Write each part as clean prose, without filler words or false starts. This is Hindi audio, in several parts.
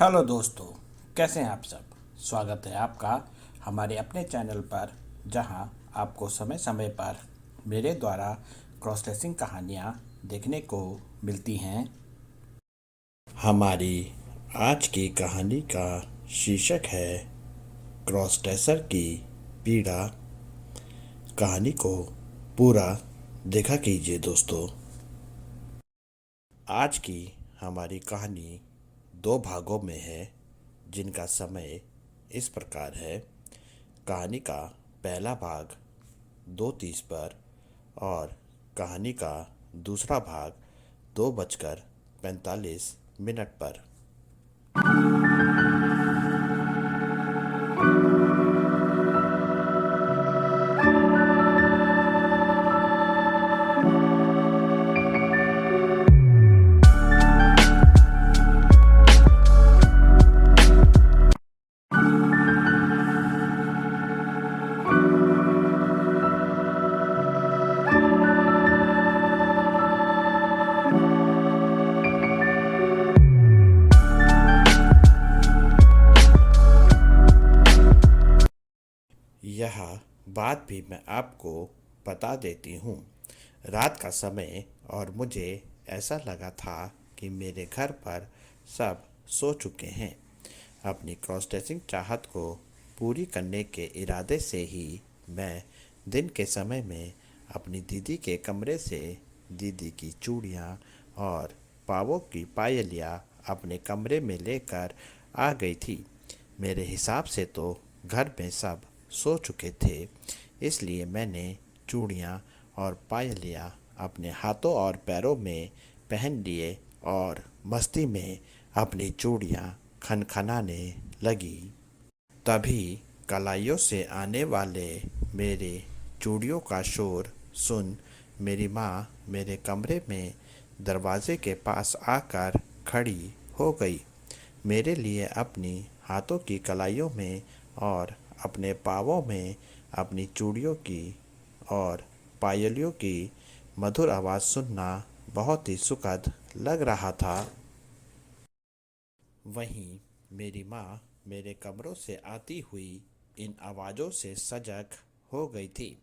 हेलो दोस्तों, कैसे हैं आप सब। स्वागत है आपका हमारे अपने चैनल पर, जहां आपको समय समय पर मेरे द्वारा क्रॉस ड्रेसिंग कहानियां देखने को मिलती हैं। हमारी आज की कहानी का शीर्षक है क्रॉस ड्रेसर की पीड़ा। कहानी को पूरा देखा कीजिए दोस्तों। आज की हमारी कहानी दो भागों में है, जिनका समय इस प्रकार है। कहानी का पहला भाग 2:30 पर और कहानी का दूसरा भाग 2:45 पर। यह बात भी मैं आपको बता देती हूँ। रात का समय और मुझे ऐसा लगा था कि मेरे घर पर सब सो चुके हैं। अपनी क्रॉस ड्रेसिंग चाहत को पूरी करने के इरादे से ही मैं दिन के समय में अपनी दीदी के कमरे से दीदी की चूड़ियाँ और पावों की पायलियाँ अपने कमरे में लेकर आ गई थी। मेरे हिसाब से तो घर में सब सो चुके थे, इसलिए मैंने चूड़ियाँ और पायलियाँ अपने हाथों और पैरों में पहन लिए और मस्ती में अपनी चूड़ियाँ खनखनाने लगी। तभी कलाइयों से आने वाले मेरे चूड़ियों का शोर सुन मेरी माँ मेरे कमरे में दरवाजे के पास आकर खड़ी हो गई। मेरे लिए अपनी हाथों की कलाइयों में और अपने पाँवों में अपनी चूड़ियों की और पायलियों की मधुर आवाज़ सुनना बहुत ही सुखद लग रहा था। वहीं मेरी माँ मेरे कमरों से आती हुई इन आवाज़ों से सजग हो गई थी।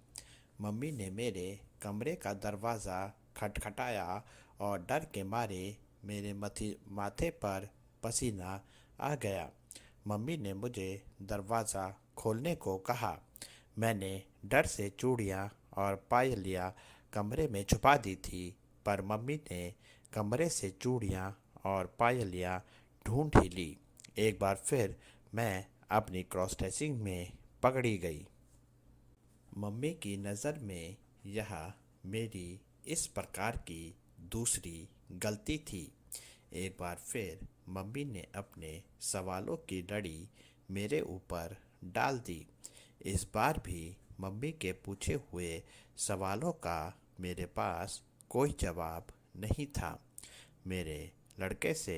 मम्मी ने मेरे कमरे का दरवाज़ा खटखटाया और डर के मारे मेरे माथे पर पसीना आ गया। मम्मी ने मुझे दरवाज़ा खोलने को कहा। मैंने डर से चूड़ियाँ और पायलियाँ कमरे में छुपा दी थी, पर मम्मी ने कमरे से चूड़ियाँ और पायलियाँ ढूंढ ही ली। एक बार फिर मैं अपनी क्रॉस ड्रेसिंग में पकड़ी गई। मम्मी की नज़र में यह मेरी इस प्रकार की दूसरी गलती थी। एक बार फिर मम्मी ने अपने सवालों की लड़ी मेरे ऊपर डाल दी। इस बार भी मम्मी के पूछे हुए सवालों का मेरे पास कोई जवाब नहीं था। मेरे लड़के से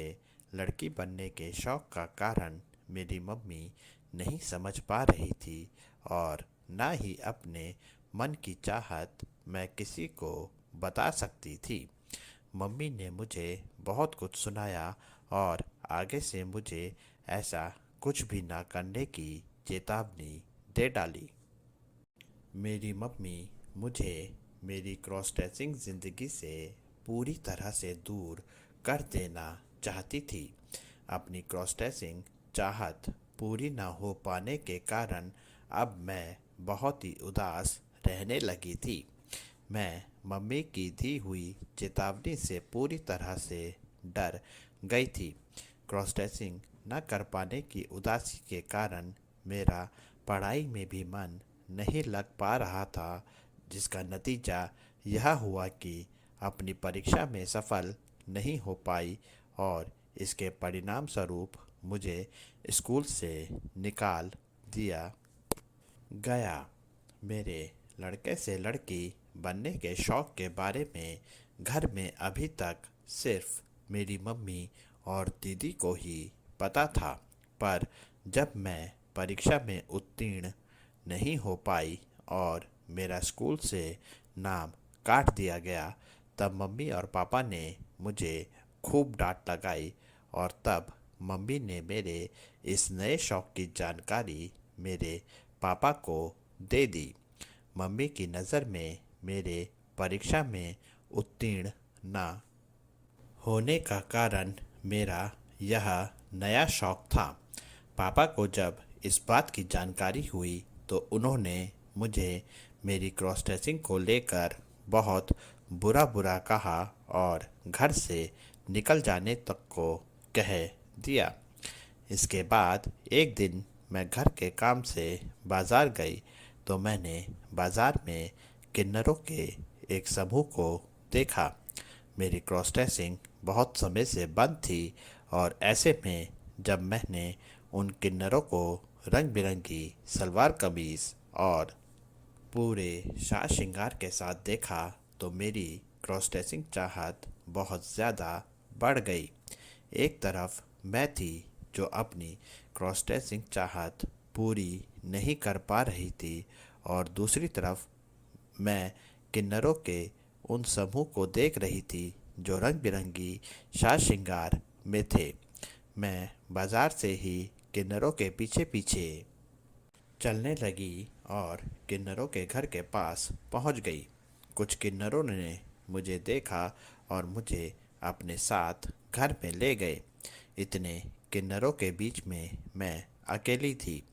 लड़की बनने के शौक़ का कारण मेरी मम्मी नहीं समझ पा रही थी और ना ही अपने मन की चाहत मैं किसी को बता सकती थी। मम्मी ने मुझे बहुत कुछ सुनाया और आगे से मुझे ऐसा कुछ भी ना करने की चेतावनी दे डाली। मेरी मम्मी मुझे मेरी क्रॉस ड्रेसिंग ज़िंदगी से पूरी तरह से दूर कर देना चाहती थी। अपनी क्रॉस ड्रेसिंग चाहत पूरी ना हो पाने के कारण अब मैं बहुत ही उदास रहने लगी थी। मैं मम्मी की दी हुई चेतावनी से पूरी तरह से डर गई थी। क्रॉस ड्रेसिंग न कर पाने की उदासी के कारण मेरा पढ़ाई में भी मन नहीं लग पा रहा था, जिसका नतीजा यह हुआ कि अपनी परीक्षा में सफल नहीं हो पाई और इसके परिणाम स्वरूप मुझे स्कूल से निकाल दिया गया। मेरे लड़के से लड़की बनने के शौक़ के बारे में घर में अभी तक सिर्फ मेरी मम्मी और दीदी को ही पता था, पर जब मैं परीक्षा में उत्तीर्ण नहीं हो पाई और मेरा स्कूल से नाम काट दिया गया, तब मम्मी और पापा ने मुझे खूब डांट लगाई और तब मम्मी ने मेरे इस नए शौक की जानकारी मेरे पापा को दे दी। मम्मी की नज़र में मेरे परीक्षा में उत्तीर्ण ना होने का कारण मेरा यह नया शौक था। पापा को जब इस बात की जानकारी हुई तो उन्होंने मुझे मेरी क्रॉस ड्रेसिंग को लेकर बहुत बुरा बुरा कहा और घर से निकल जाने तक को कह दिया। इसके बाद एक दिन मैं घर के काम से बाज़ार गई तो मैंने बाज़ार में किन्नरों के एक समूह को देखा। मेरी क्रॉस ड्रेसिंग बहुत समय से बंद थी और ऐसे में जब मैंने उन किन्नरों को रंग बिरंगी सलवार कमीज़ और पूरे साज श्रृंगार के साथ देखा तो मेरी क्रॉस ड्रेसिंग चाहत बहुत ज़्यादा बढ़ गई। एक तरफ मैं थी जो अपनी क्रॉस ड्रेसिंग चाहत पूरी नहीं कर पा रही थी और दूसरी तरफ मैं किन्नरों के उन समूह को देख रही थी जो रंग बिरंगी साज श्रृंगार में थे। मैं बाज़ार से ही किन्नरों के पीछे पीछे चलने लगी और किन्नरों के घर के पास पहुंच गई। कुछ किन्नरों ने मुझे देखा और मुझे अपने साथ घर में ले गए। इतने किन्नरों के बीच में मैं अकेली थी।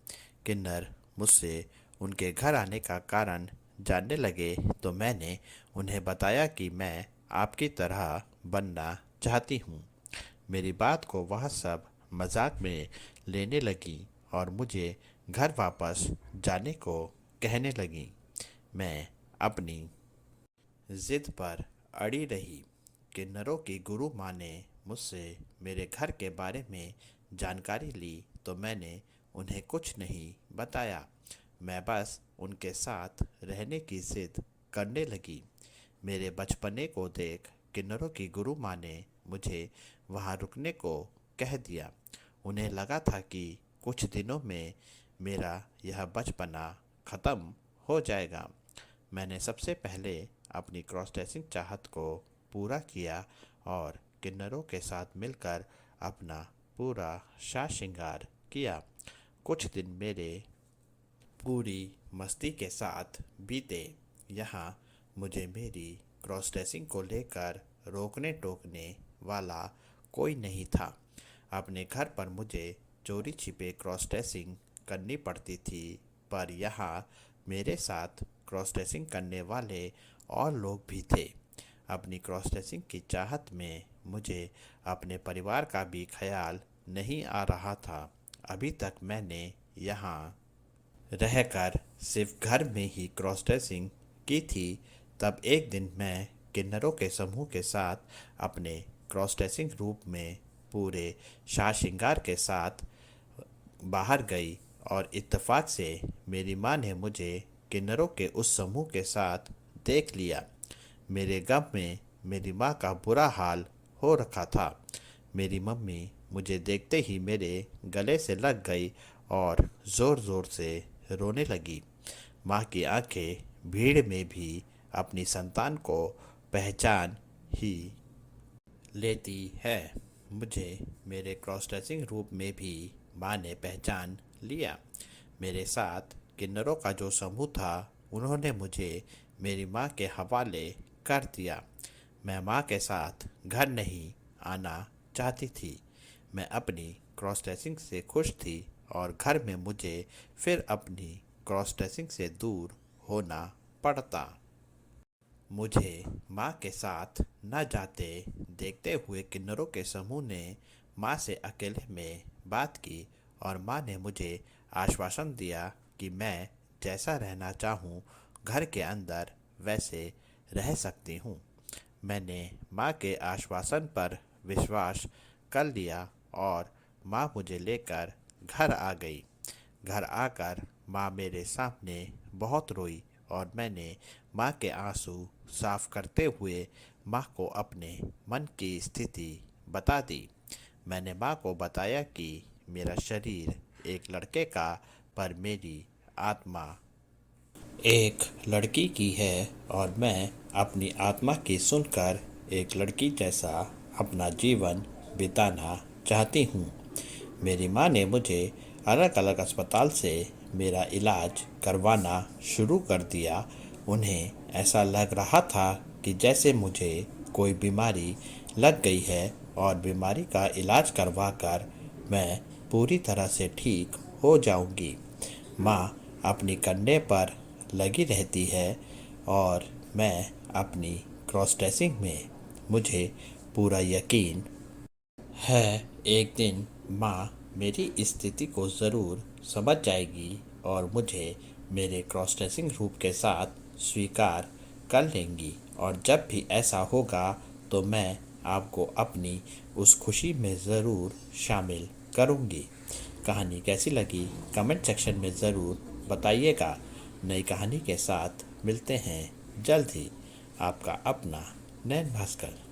किन्नर मुझसे उनके घर आने का कारण जानने लगे तो मैंने उन्हें बताया कि मैं आपकी तरह बनना चाहती हूँ। मेरी बात को वह सब मजाक में लेने लगी और मुझे घर वापस जाने को कहने लगी। मैं अपनी ज़िद पर अड़ी रही। किन्नरों की गुरु माँ ने मुझसे मेरे घर के बारे में जानकारी ली तो मैंने उन्हें कुछ नहीं बताया। मैं बस उनके साथ रहने की ज़िद करने लगी। मेरे बचपने को देख किन्नरों की गुरु माँ ने मुझे वहाँ रुकने को कह दिया। उन्हें लगा था कि कुछ दिनों में मेरा यह बचपना ख़त्म हो जाएगा। मैंने सबसे पहले अपनी क्रॉस ड्रेसिंग चाहत को पूरा किया और किन्नरों के साथ मिलकर अपना पूरा साज श्रृंगार किया। कुछ दिन मेरे पूरी मस्ती के साथ बीते। यहाँ मुझे मेरी क्रॉस ड्रेसिंग को लेकर रोकने टोकने वाला कोई नहीं था। अपने घर पर मुझे चोरी छिपे क्रॉस ड्रेसिंग करनी पड़ती थी, पर यहाँ मेरे साथ क्रॉस ड्रेसिंग करने वाले और लोग भी थे। अपनी क्रॉस ड्रेसिंग की चाहत में मुझे अपने परिवार का भी ख्याल नहीं आ रहा था। अभी तक मैंने यहाँ रहकर सिर्फ घर में ही क्रॉस ड्रेसिंग की थी। तब एक दिन मैं किन्नरों के समूह के साथ अपने क्रॉस ड्रेसिंग रूप में पूरे साज श्रृंगार के साथ बाहर गई और इत्तेफाक से मेरी माँ ने मुझे किन्नरों के उस समूह के साथ देख लिया। मेरे गम में मेरी माँ का बुरा हाल हो रखा था। मेरी मम्मी मुझे देखते ही मेरे गले से लग गई और ज़ोर ज़ोर से रोने लगी। माँ की आंखें भीड़ में भी अपनी संतान को पहचान ही लेती है। मुझे मेरे क्रॉस ड्रेसिंग रूप में भी माँ ने पहचान लिया। मेरे साथ किन्नरों का जो समूह था उन्होंने मुझे मेरी माँ के हवाले कर दिया। मैं माँ के साथ घर नहीं आना चाहती थी। मैं अपनी क्रॉस ड्रेसिंग से खुश थी और घर में मुझे फिर अपनी क्रॉस ड्रेसिंग से दूर होना पड़ता। मुझे माँ के साथ न जाते देखते हुए किन्नरों के समूह ने माँ से अकेले में बात की और माँ ने मुझे आश्वासन दिया कि मैं जैसा रहना चाहूँ घर के अंदर वैसे रह सकती हूँ। मैंने माँ के आश्वासन पर विश्वास कर लिया और माँ मुझे लेकर घर आ गई। घर आकर माँ मेरे सामने बहुत रोई और मैंने माँ के आंसू साफ करते हुए माँ को अपने मन की स्थिति बता दी। मैंने माँ को बताया कि मेरा शरीर एक लड़के का पर मेरी आत्मा एक लड़की की है और मैं अपनी आत्मा की सुनकर एक लड़की जैसा अपना जीवन बिताना चाहती हूँ। मेरी माँ ने मुझे अलग अलग अस्पताल से मेरा इलाज करवाना शुरू कर दिया। उन्हें ऐसा लग रहा था कि जैसे मुझे कोई बीमारी लग गई है और बीमारी का इलाज करवाकर मैं पूरी तरह से ठीक हो जाऊंगी। माँ अपनी कंधे पर लगी रहती है और मैं अपनी क्रॉस ड्रेसिंग में मुझे पूरा यकीन है एक दिन माँ मेरी स्थिति को ज़रूर समझ जाएगी और मुझे मेरे क्रॉस ड्रेसिंग रूप के साथ स्वीकार कर लेंगी। और जब भी ऐसा होगा तो मैं आपको अपनी उस खुशी में ज़रूर शामिल करूँगी। कहानी कैसी लगी कमेंट सेक्शन में ज़रूर बताइएगा। नई कहानी के साथ मिलते हैं जल्द ही। आपका अपना नैन भास्कर।